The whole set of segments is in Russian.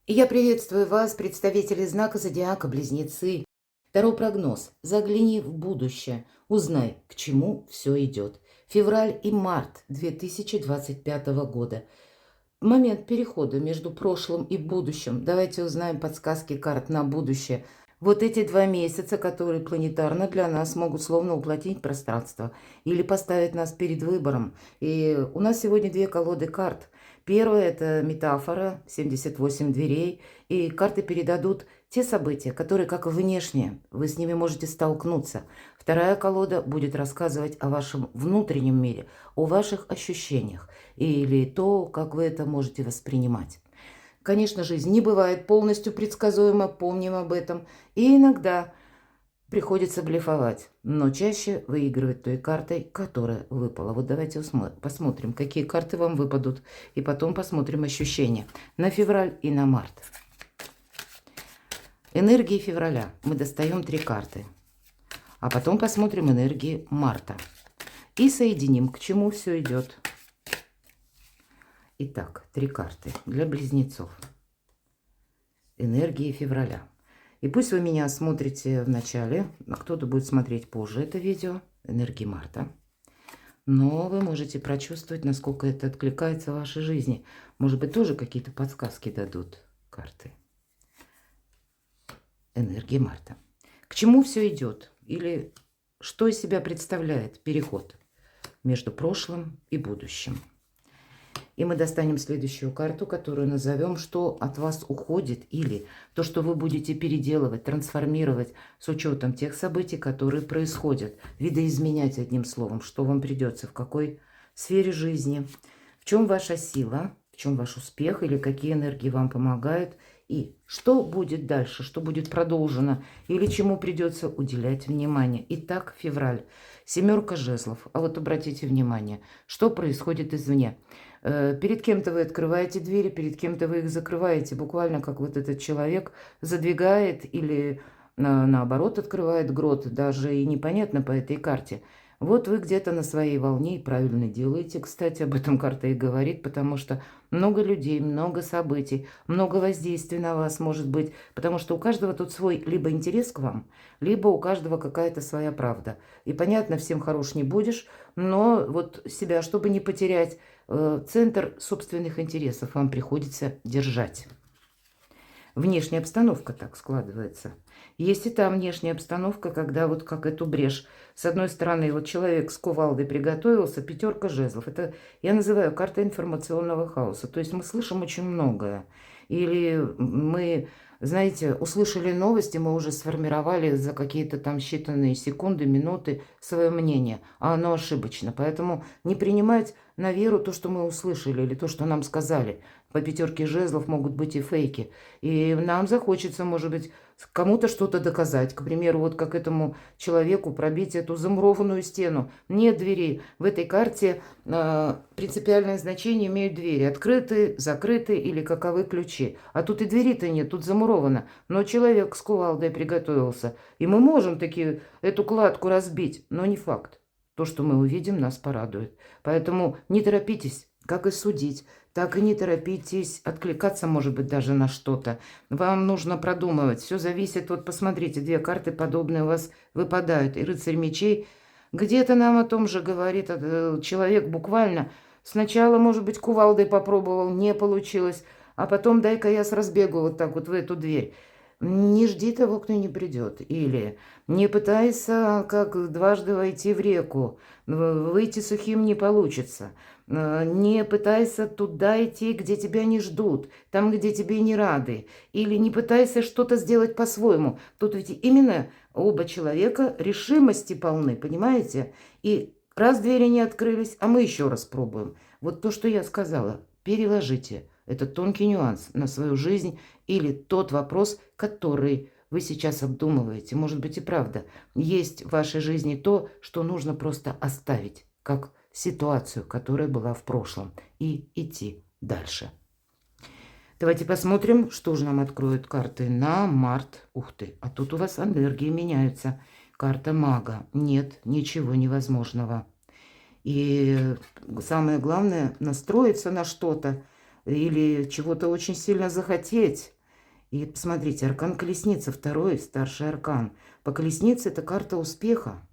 Я приветствую вас, представители знака зодиака Близнецы. Второй прогноз. Загляни в будущее. Узнай, к чему все идет. Февраль и март 2025 года. Момент перехода между прошлым и будущим. Давайте узнаем подсказки карт на будущее. Вот эти 2 месяца, которые планетарно для нас могут словно уплотнить пространство или поставить нас перед выбором. И у нас сегодня 2 колоды карт. Первая – это метафора, 78 дверей, и карты передадут те события, которые как внешние, вы с ними можете столкнуться. Вторая колода будет рассказывать о вашем внутреннем мире, о ваших ощущениях или то, как вы это можете воспринимать. Конечно, жизнь не бывает полностью предсказуема, помним об этом. И иногда приходится блефовать, но чаще выигрывать той картой, которая выпала. Вот давайте посмотрим, какие карты вам выпадут, и потом посмотрим ощущения на февраль и на март. Энергии февраля. Мы достаем 3 карты, а потом посмотрим энергии марта. И соединим, к чему все идет. Итак, 3 карты для близнецов. Энергии февраля. И пусть вы меня смотрите в начале, а кто-то будет смотреть позже это видео, энергии марта. Но вы можете прочувствовать, насколько это откликается в вашей жизни. Может быть, тоже какие-то подсказки дадут карты. Энергии марта. К чему все идет? Или что из себя представляет переход между прошлым и будущим? И мы достанем следующую карту, которую назовем, что от вас уходит, или то, что вы будете переделывать, трансформировать с учетом тех событий, которые происходят. Видоизменять, одним словом, что вам придется, в какой сфере жизни, в чем ваша сила, в чем ваш успех, или какие энергии вам помогают, и что будет дальше, что будет продолжено, или чему придется уделять внимание. Итак, февраль. 7 жезлов. А вот обратите внимание, что происходит извне. Перед кем-то вы открываете двери, перед кем-то вы их закрываете. Буквально как вот этот человек задвигает или наоборот открывает грот. Даже и непонятно по этой карте. Вот вы где-то на своей волне и правильно делаете. Кстати, об этом карта и говорит, потому что много людей, много событий, много воздействий на вас может быть. Потому что у каждого тут свой либо интерес к вам, либо у каждого какая-то своя правда. И понятно, всем хорош не будешь, но вот себя, чтобы не потерять, центр собственных интересов вам приходится держать. Внешняя обстановка так складывается. Есть и та внешняя обстановка, когда вот как эту брешь. С одной стороны, вот человек с кувалдой приготовился, 5 жезлов. Это я называю карта информационного хаоса. То есть мы слышим очень многое. Или мы, знаете, услышали новости, мы уже сформировали за какие-то там считанные секунды, минуты свое мнение, а оно ошибочно. Поэтому не принимать на веру то, что мы услышали, или то, что нам сказали. По 5 жезлов могут быть и фейки. И нам захочется, может быть, кому-то что-то доказать. К примеру, вот как этому человеку пробить эту замурованную стену. Нет дверей. В этой карте принципиальное значение имеют двери. Открыты, закрыты или каковы ключи. А тут и двери-то нет, тут замуровано. Но человек с кувалдой приготовился. И мы можем таки эту кладку разбить, но не факт. То, что мы увидим, нас порадует. Поэтому не торопитесь, как и судить, так и не торопитесь откликаться, может быть, даже на что-то. Вам нужно продумывать. Все зависит. Вот посмотрите, 2 карты подобные у вас выпадают. И рыцарь мечей где-то нам о том же говорит человек буквально. Сначала, может быть, кувалдой попробовал, не получилось. А потом дай-ка я с разбегу вот так вот в эту дверь. Не жди того, кто не придет. Или не пытайся, как дважды войти в реку. Выйти сухим не получится. Не пытайся туда идти, где тебя не ждут, там, где тебе не рады. Или не пытайся что-то сделать по-своему. Тут ведь именно оба человека решимости полны, понимаете? И раз двери не открылись, а мы еще раз пробуем. Вот то, что я сказала, переложите этот тонкий нюанс на свою жизнь или тот вопрос, который вы сейчас обдумываете. Может быть и правда. Есть в вашей жизни то, что нужно просто оставить, как ситуацию, которая была в прошлом, и идти дальше. Давайте посмотрим, что же нам откроют карты на март. Ух ты, а тут у вас энергии меняются. Карта мага. Нет, ничего невозможного. И самое главное, настроиться на что-то. или чего-то очень сильно захотеть. И посмотрите, аркан Колесница, второй старший аркан. По Колеснице это карта успеха.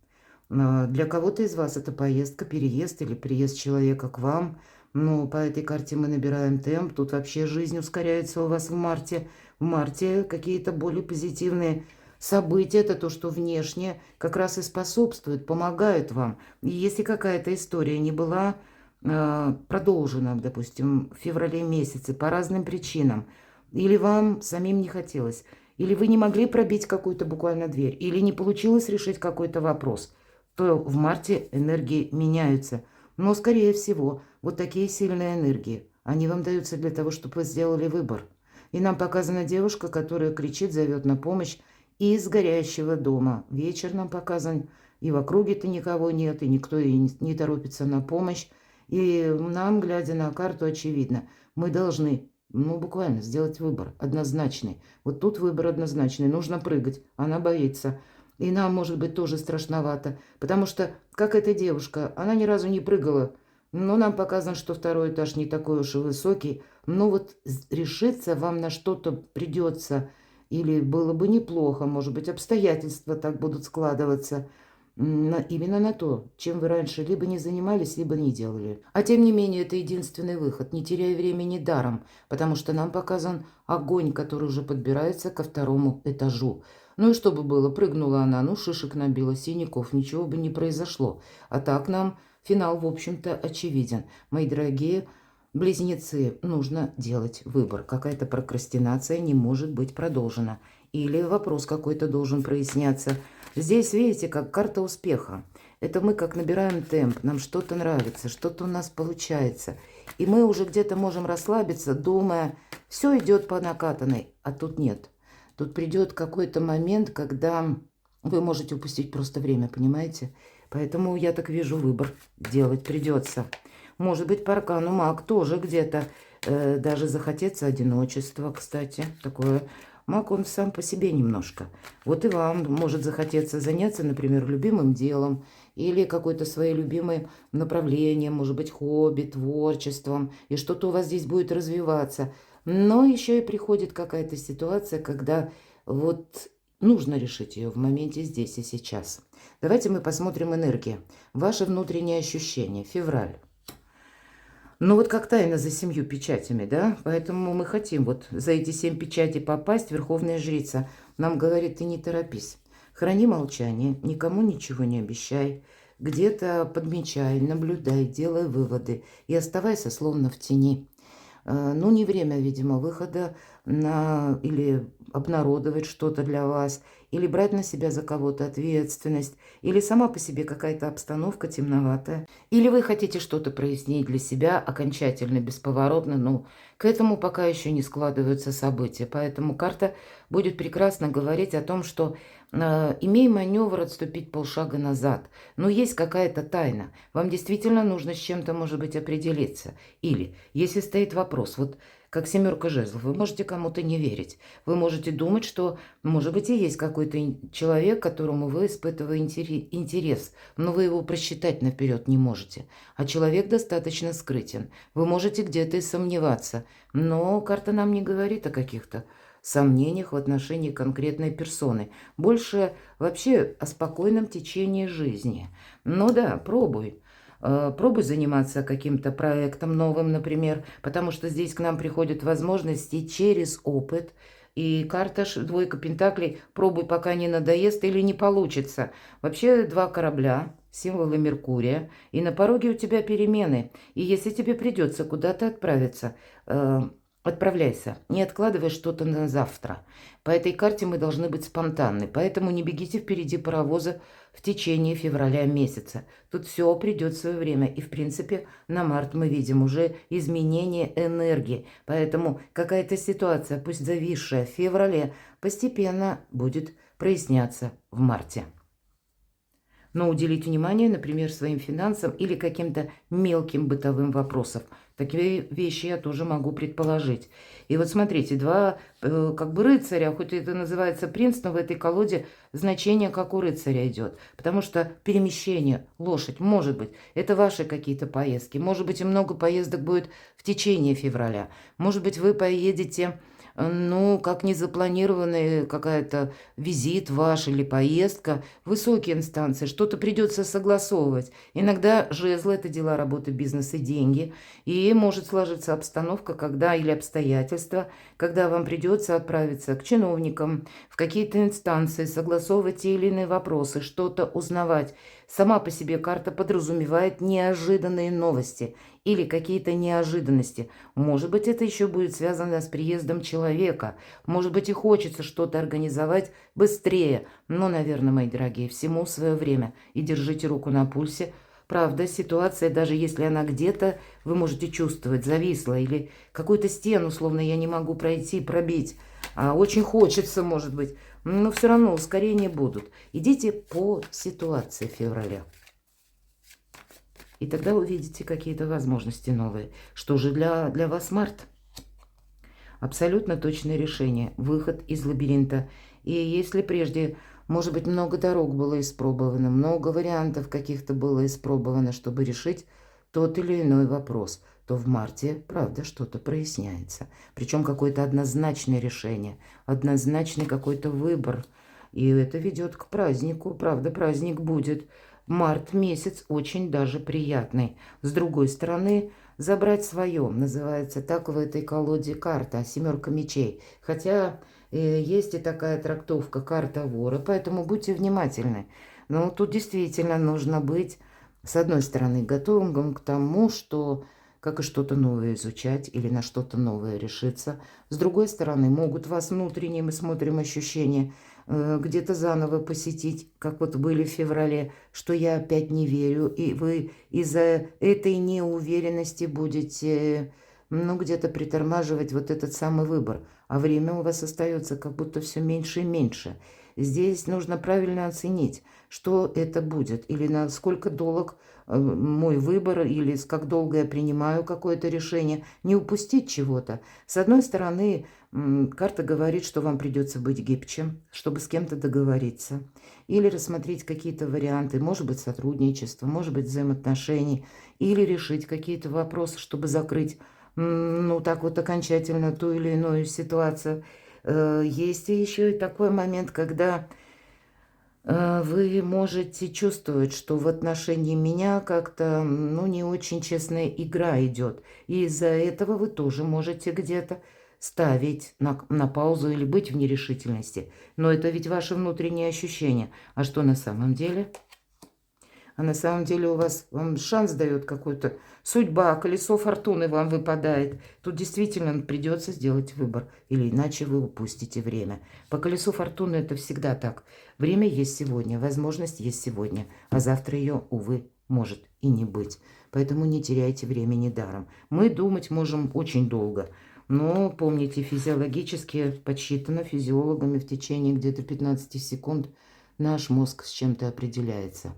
Для кого-то из вас это поездка, переезд или приезд человека к вам. Но по этой карте мы набираем темп. Тут вообще жизнь ускоряется у вас в марте. В марте какие-то более позитивные события, это то, что внешне как раз и способствует, помогает вам. И если какая-то история не была продолжена, допустим, в феврале месяце по разным причинам, или вам самим не хотелось, или вы не могли пробить какую-то буквально дверь, или не получилось решить какой-то вопрос, то в марте энергии меняются. Но, скорее всего, вот такие сильные энергии, они вам даются для того, чтобы вы сделали выбор. И нам показана девушка, которая кричит, зовет на помощь из горящего дома. Вечер нам показан, и в округе-то никого нет, и никто и не торопится на помощь. И нам, глядя на карту, очевидно, мы должны, ну, буквально сделать выбор однозначный. Вот тут выбор однозначный. Нужно прыгать. Она боится. И нам, может быть, тоже страшновато. Потому что, как эта девушка, она ни разу не прыгала. Но нам показано, что второй этаж не такой уж и высокий. Но вот решиться вам на что-то придется. Или было бы неплохо, может быть, обстоятельства так будут складываться. Именно на то, чем вы раньше либо не занимались, либо не делали. А тем не менее, это единственный выход. Не теряя времени даром, потому что нам показан огонь, который уже подбирается ко второму этажу. Ну и что бы было, прыгнула она, ну шишек набила, синяков, ничего бы не произошло. А так нам финал, в общем-то, очевиден. Мои дорогие близнецы, нужно делать выбор. Какая-то прокрастинация не может быть продолжена. Или вопрос какой-то должен проясняться. Здесь, видите, как карта успеха. Это мы как набираем темп, нам что-то нравится, что-то у нас получается. И мы уже где-то можем расслабиться, думая, все идет по накатанной, а тут нет. Тут придет какой-то момент, когда вы можете упустить просто время, понимаете? Поэтому я так вижу, выбор делать придется. Может быть, по аркану маг тоже где-то даже захотеться одиночества, кстати, такое. Маг, он сам по себе немножко. Вот и вам может захотеться заняться, например, любимым делом или какое-то свое любимое направление, может быть, хобби, творчеством, и что-то у вас здесь будет развиваться. Но еще и приходит какая-то ситуация, когда вот нужно решить ее в моменте здесь и сейчас. Давайте мы посмотрим энергии. Ваши внутренние ощущения. Февраль. Ну вот как тайна за 7 печатями, да? Поэтому мы хотим вот за эти 7 печатей попасть. Верховная жрица нам говорит, ты не торопись. Храни молчание, никому ничего не обещай. Где-то подмечай, наблюдай, делай выводы. И оставайся словно в тени. Ну, не время, видимо, выхода на или обнародовать что-то для вас, или брать на себя за кого-то ответственность, или сама по себе какая-то обстановка темноватая. Или вы хотите что-то прояснить для себя окончательно, бесповоротно, но к этому пока еще не складываются события. Поэтому карта будет прекрасно говорить о том, что имей маневр отступить полшага назад. Но есть какая-то тайна. Вам действительно нужно с чем-то, может быть, определиться. Или, если стоит вопрос, вот как 7 жезлов, вы можете кому-то не верить. Вы можете думать, что, может быть, и есть какой-то человек, которому вы испытываете интерес, но вы его просчитать наперед не можете. А человек достаточно скрытен. Вы можете где-то и сомневаться, но карта нам не говорит о каких-то сомнениях в отношении конкретной персоны. Больше вообще о спокойном течении жизни. Ну да, пробуй. Пробуй заниматься каким-то проектом новым, например, потому что здесь к нам приходят возможности через опыт. И карта двойка пентаклей, пробуй, пока не надоест или не получится. Вообще 2 корабля, символы Меркурия, и на пороге у тебя перемены. И если тебе придется куда-то отправиться, отправляйся, не откладывай что-то на завтра. По этой карте мы должны быть спонтанны, поэтому не бегите впереди паровоза в течение февраля месяца. Тут все придет в свое время, и в принципе на март мы видим уже изменение энергии. Поэтому какая-то ситуация, пусть зависшая в феврале, постепенно будет проясняться в марте. Но уделить внимание, например, своим финансам или каким-то мелким бытовым вопросам Такие вещи я тоже могу предположить. И вот смотрите, два как бы рыцаря, хоть это называется принц, но в этой колоде значение как у рыцаря идет. Потому что перемещение, лошадь, может быть, это ваши какие-то поездки. Может быть, и много поездок будет в течение февраля. Может быть, вы поедете, ну, как незапланированный какая-то визит ваш или поездка, высокие инстанции, что-то придется согласовывать. Иногда жезлы – это дела, работы, бизнес и деньги. И может сложиться обстановка, когда или обстоятельства, когда вам придется отправиться к чиновникам, в какие-то инстанции, согласовывать те или иные вопросы, что-то узнавать. Сама по себе карта подразумевает неожиданные новости или какие-то неожиданности. Может быть, это еще будет связано с приездом человека. Может быть, и хочется что-то организовать быстрее. Но, наверное, мои дорогие, всему свое время. И держите руку на пульсе. Правда, ситуация, даже если она где-то, вы можете чувствовать, зависла. Или какую-то стену, словно я не могу пройти, пробить. А очень хочется, может быть. Но все равно ускорения будут. Идите по ситуации февраля. И тогда увидите какие-то возможности новые. Что же для вас март? Абсолютно точное решение. Выход из лабиринта. И если прежде, может быть, много дорог было испробовано, много вариантов каких-то было испробовано, чтобы решить тот или иной вопрос, то в марте, правда, что-то проясняется. Причем какое-то однозначное решение, однозначный какой-то выбор. И это ведет к празднику. Правда, праздник будет. Март месяц очень даже приятный. С другой стороны, забрать свое, называется так в этой колоде карта, семерка мечей. Хотя есть и такая трактовка, карта вора, поэтому будьте внимательны. Но тут действительно нужно быть, с одной стороны, готовым к тому, что как и что-то новое изучать или на что-то новое решиться. С другой стороны, могут вас внутренние, мы смотрим ощущения, где-то заново посетить, как вот были в феврале, что я опять не верю, и вы из-за этой неуверенности будете, ну, где-то притормаживать вот этот самый выбор, а время у вас остается как будто все меньше и меньше. Здесь нужно правильно оценить, что это будет, или насколько долг мой выбор, или как долго я принимаю какое-то решение, не упустить чего-то. С одной стороны, карта говорит, что вам придется быть гибче, чтобы с кем-то договориться, или рассмотреть какие-то варианты, может быть, сотрудничества, может быть, взаимоотношений, или решить какие-то вопросы, чтобы закрыть, ну, так вот окончательно ту или иную ситуацию. Есть еще и такой момент, когда вы можете чувствовать, что в отношении меня как-то, ну, не очень честная игра идет. И из-за этого вы тоже можете где-то ставить на паузу или быть в нерешительности. Но это ведь ваши внутренние ощущения. А что на самом деле? А на самом деле у вас вам шанс дает какой-то судьба, колесо фортуны вам выпадает. Тут действительно придется сделать выбор, или иначе вы упустите время. По колесу фортуны это всегда так. Время есть сегодня, возможность есть сегодня, а завтра ее, увы, может и не быть. Поэтому не теряйте времени даром. Мы думать можем очень долго. Но помните, физиологически подсчитано физиологами в течение где-то 15 секунд наш мозг с чем-то определяется.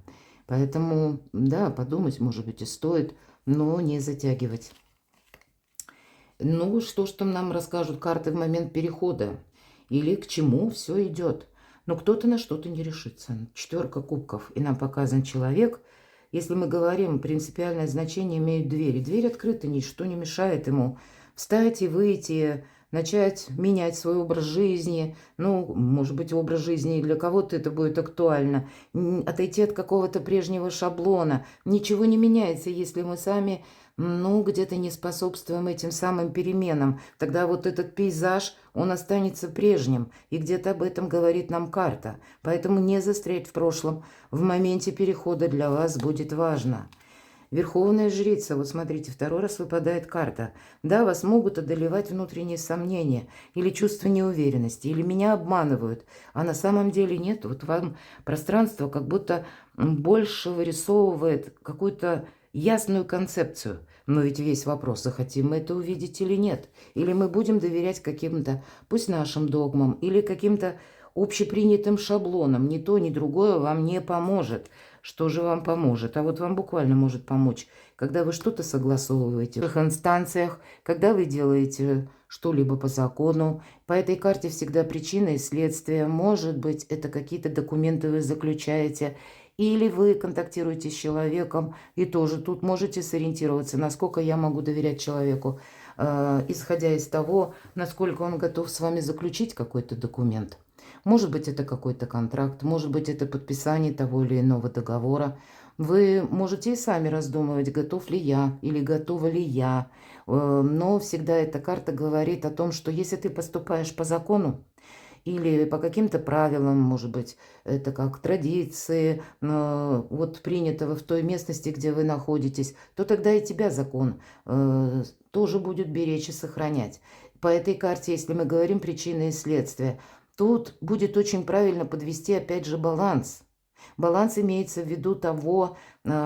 Поэтому, да, подумать, может быть, и стоит, но не затягивать. Ну, что ж там нам расскажут карты в момент перехода? Или к чему все идет? Но кто-то на что-то не решится. Четверка кубков. И нам показан человек. Если мы говорим, принципиальное значение имеют двери. Дверь открыта, ничто не мешает ему встать и выйти, начать менять свой образ жизни. Ну, может быть, образ жизни для кого-то это будет актуально. Отойти от какого-то прежнего шаблона. Ничего не меняется, если мы сами, ну, где-то не способствуем этим самым переменам. Тогда вот этот пейзаж, он останется прежним. И где-то об этом говорит нам карта. Поэтому не застрять в прошлом. В моменте перехода для вас будет важно. Верховная жрица, вот смотрите, второй раз выпадает карта. Да, вас могут одолевать внутренние сомнения или чувство неуверенности, или меня обманывают, а на самом деле нет. Вот вам пространство как будто больше вырисовывает какую-то ясную концепцию. Но ведь весь вопрос, захотим мы это увидеть или нет. Или мы будем доверять каким-то, пусть нашим догмам, или каким-то общепринятым шаблонам. Ни то, ни другое вам не поможет. что же вам поможет. А вот вам буквально может помочь, когда вы что-то согласовываете в их инстанциях, когда вы делаете что-либо по закону. По этой карте всегда причина и следствие. Может быть, это какие-то документы вы заключаете, или вы контактируете с человеком, и тоже тут можете сориентироваться, насколько я могу доверять человеку, исходя из того, насколько он готов с вами заключить какой-то документ. Может быть, это какой-то контракт, может быть, это подписание того или иного договора. Вы можете и сами раздумывать, готов ли я или готова ли я. Но всегда эта карта говорит о том, что если ты поступаешь по закону, или по каким-то правилам, может быть, это как традиции, вот принятого в той местности, где вы находитесь, то тогда и тебя закон тоже будет беречь и сохранять. По этой карте, если мы говорим причины и следствия, тут будет очень правильно подвести опять же баланс. Баланс имеется в виду того,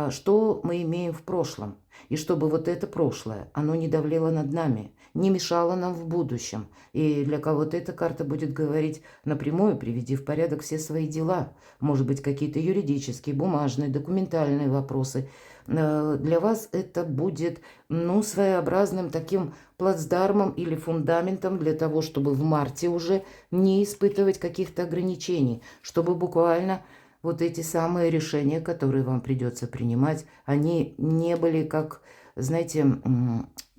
что мы имеем в прошлом. И чтобы вот это прошлое, оно не давлело над нами, не мешало нам в будущем. И для кого-то эта карта будет говорить напрямую: приведи в порядок все свои дела. Может быть, какие-то юридические, бумажные, документальные вопросы. Для вас это будет, ну, своеобразным таким плацдармом или фундаментом для того, чтобы в марте уже не испытывать каких-то ограничений, чтобы буквально вот эти самые решения, которые вам придется принимать, они не были как, знаете,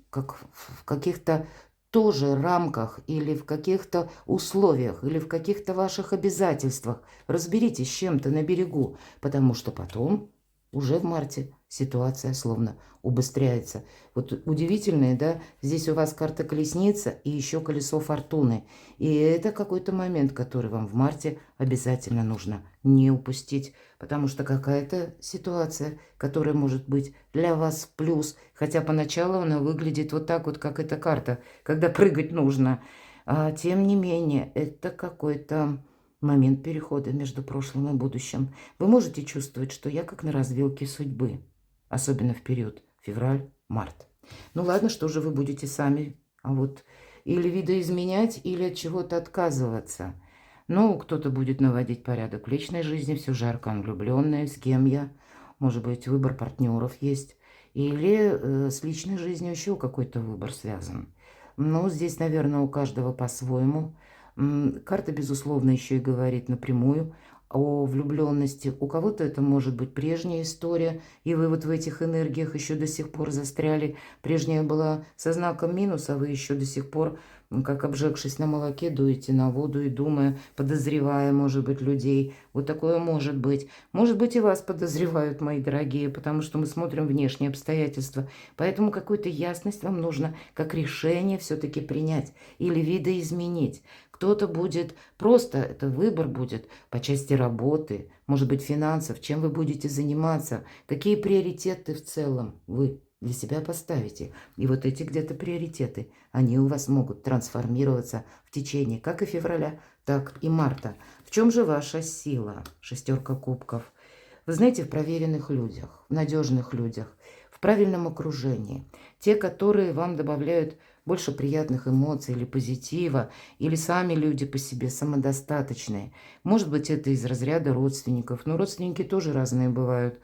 как в каких-то тоже рамках или в каких-то условиях, или в каких-то ваших обязательствах. Разберитесь с чем-то на берегу, потому что потом, уже в марте, ситуация словно убыстряется. Вот удивительное, да, здесь у вас карта колесница и еще колесо фортуны. И это какой-то момент, который вам в марте обязательно нужно не упустить, потому что какая-то ситуация, которая может быть для вас плюс, хотя поначалу она выглядит вот так вот, как эта карта, когда прыгать нужно. А тем не менее, это какой-то момент перехода между прошлым и будущим. Вы можете чувствовать, что я как на развилке судьбы, особенно в период февраль-март. Ну ладно, что же вы будете сами? А вот или видоизменять, или от чего-то отказываться. Ну, кто-то будет наводить порядок в личной жизни, все жарко влюбленные, с кем я. Может быть, выбор партнеров есть. Или с личной жизнью еще какой-то выбор связан. Ну, здесь, наверное, у каждого по-своему. Карта, безусловно, еще и говорит напрямую о влюбленности. У кого-то это может быть прежняя история, и вы вот в этих энергиях еще до сих пор застряли. Прежняя была со знаком минус, а вы еще до сих пор, как обжегшись на молоке, дуете на воду и думая, подозревая, может быть, людей. Вот такое может быть. Может быть, и вас подозревают, мои дорогие, потому что мы смотрим внешние обстоятельства. Поэтому какую-то ясность вам нужно, как решение все-таки принять или видоизменить. Кто-то будет просто, это выбор будет по части работы, может быть, финансов, чем вы будете заниматься, какие приоритеты в целом вы для себя поставите. И вот эти где-то приоритеты, они у вас могут трансформироваться в течение как и февраля, так и марта. В чем же ваша сила? Шестерка кубков. Вы знаете, в проверенных людях, в надежных людях, в правильном окружении. Те, которые вам добавляют больше приятных эмоций или позитива, или сами люди по себе самодостаточные. Может быть, это из разряда родственников, но родственники тоже разные бывают,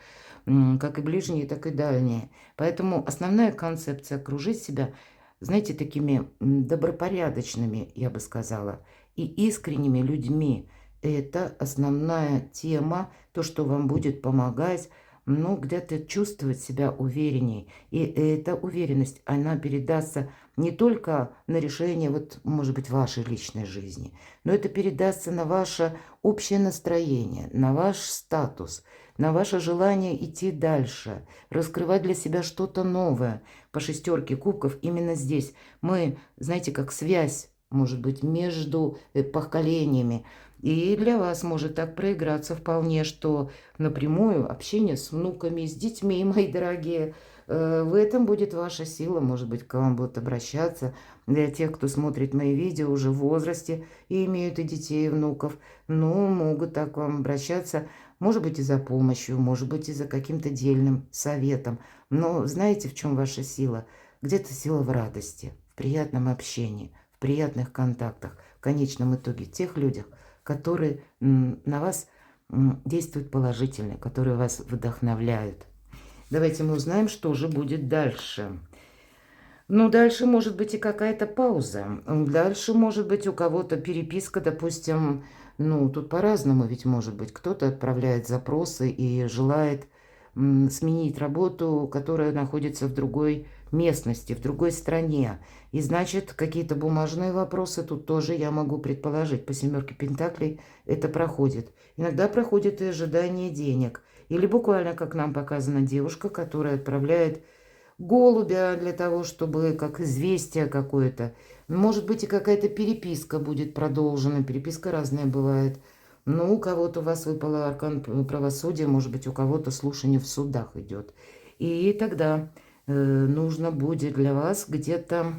как и ближние, так и дальние. Поэтому основная концепция — окружить себя, знаете, такими добропорядочными, я бы сказала, и искренними людьми. Это основная тема, то, что вам будет помогать, ну, где-то чувствовать себя уверенней. И эта уверенность, она передастся не только на решение, вот, может быть, вашей личной жизни, но это передастся на ваше общее настроение, на ваш статус, на ваше желание идти дальше, раскрывать для себя что-то новое. По шестерке кубков именно здесь мы, знаете, как связь, может быть, между поколениями. И для вас может так проиграться вполне, что напрямую общение с внуками, с детьми, мои дорогие, в этом будет ваша сила, может быть, к вам будут обращаться. Для тех, кто смотрит мои видео уже в возрасте и имеют и детей, и внуков, ну, могут так к вам обращаться, может быть, и за помощью, может быть, и за каким-то дельным советом. Но знаете, в чем ваша сила? Где-то сила в радости, в приятном общении, в приятных контактах, в конечном итоге тех людях, которые на вас действуют положительные, которые вас вдохновляют. Давайте мы узнаем, что же будет дальше. Ну, дальше может быть и какая-то пауза. Дальше может быть у кого-то переписка, допустим, ну, тут по-разному ведь может быть. Кто-то отправляет запросы и желает сменить работу, которая находится в другой местности, в другой стране. И значит, какие-то бумажные вопросы тут тоже я могу предположить. По семерке пентаклей это проходит. Иногда проходит и ожидание денег. Или буквально, как нам показана девушка, которая отправляет голубя для того, чтобы как известие какое-то. Может быть, и какая-то переписка будет продолжена. Переписка разная бывает. Ну, у кого-то у вас выпало аркан правосудия, может быть, у кого-то слушание в судах идет. И тогда нужно будет для вас где-то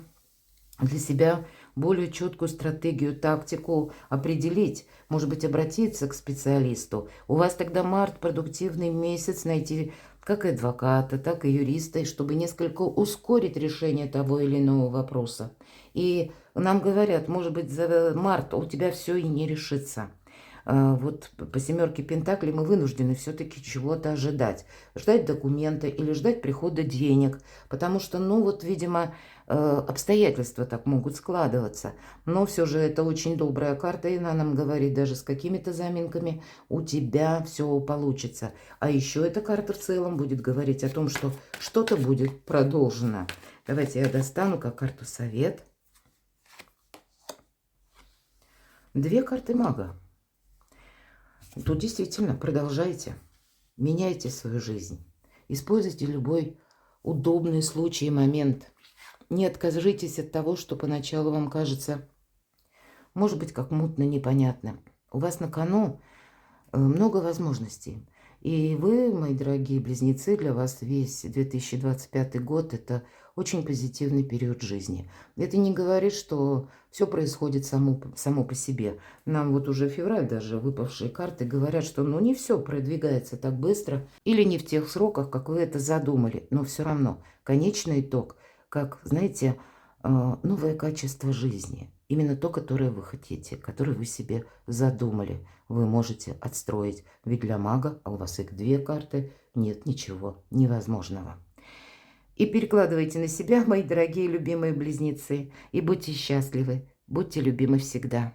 для себя более четкую стратегию, тактику определить, может быть, обратиться к специалисту. У вас тогда март, продуктивный месяц, найти как и адвоката, так и юриста, и чтобы несколько ускорить решение того или иного вопроса. И нам говорят, может быть, за март у тебя все и не решится. Вот по семерке пентаклей мы вынуждены все-таки чего-то ожидать. Ждать документа или ждать прихода денег. Потому что, ну вот, видимо, обстоятельства так могут складываться. Но все же это очень добрая карта, и она нам говорит, даже с какими-то заминками у тебя все получится. А еще эта карта в целом будет говорить о том, что что-то будет продолжено. Давайте я достану как карту совет. Две карты мага. Тут действительно продолжайте, меняйте свою жизнь, используйте любой удобный случай и момент. Не откажитесь от того, что поначалу вам кажется, может быть, как мутно, непонятно. У вас на кону много возможностей. И вы, мои дорогие близнецы, для вас весь 2025 год – это очень позитивный период жизни. Это не говорит, что все происходит само по себе. Нам вот уже февраль даже выпавшие карты говорят, что ну не все продвигается так быстро или не в тех сроках, как вы это задумали. Но все равно конечный итог, как, знаете, новое качество жизни. Именно то, которое вы хотите, которое вы себе задумали, вы можете отстроить. Ведь для мага, а у вас их две карты, нет ничего невозможного. И перекладывайте на себя, мои дорогие любимые близнецы, и будьте счастливы, будьте любимы всегда.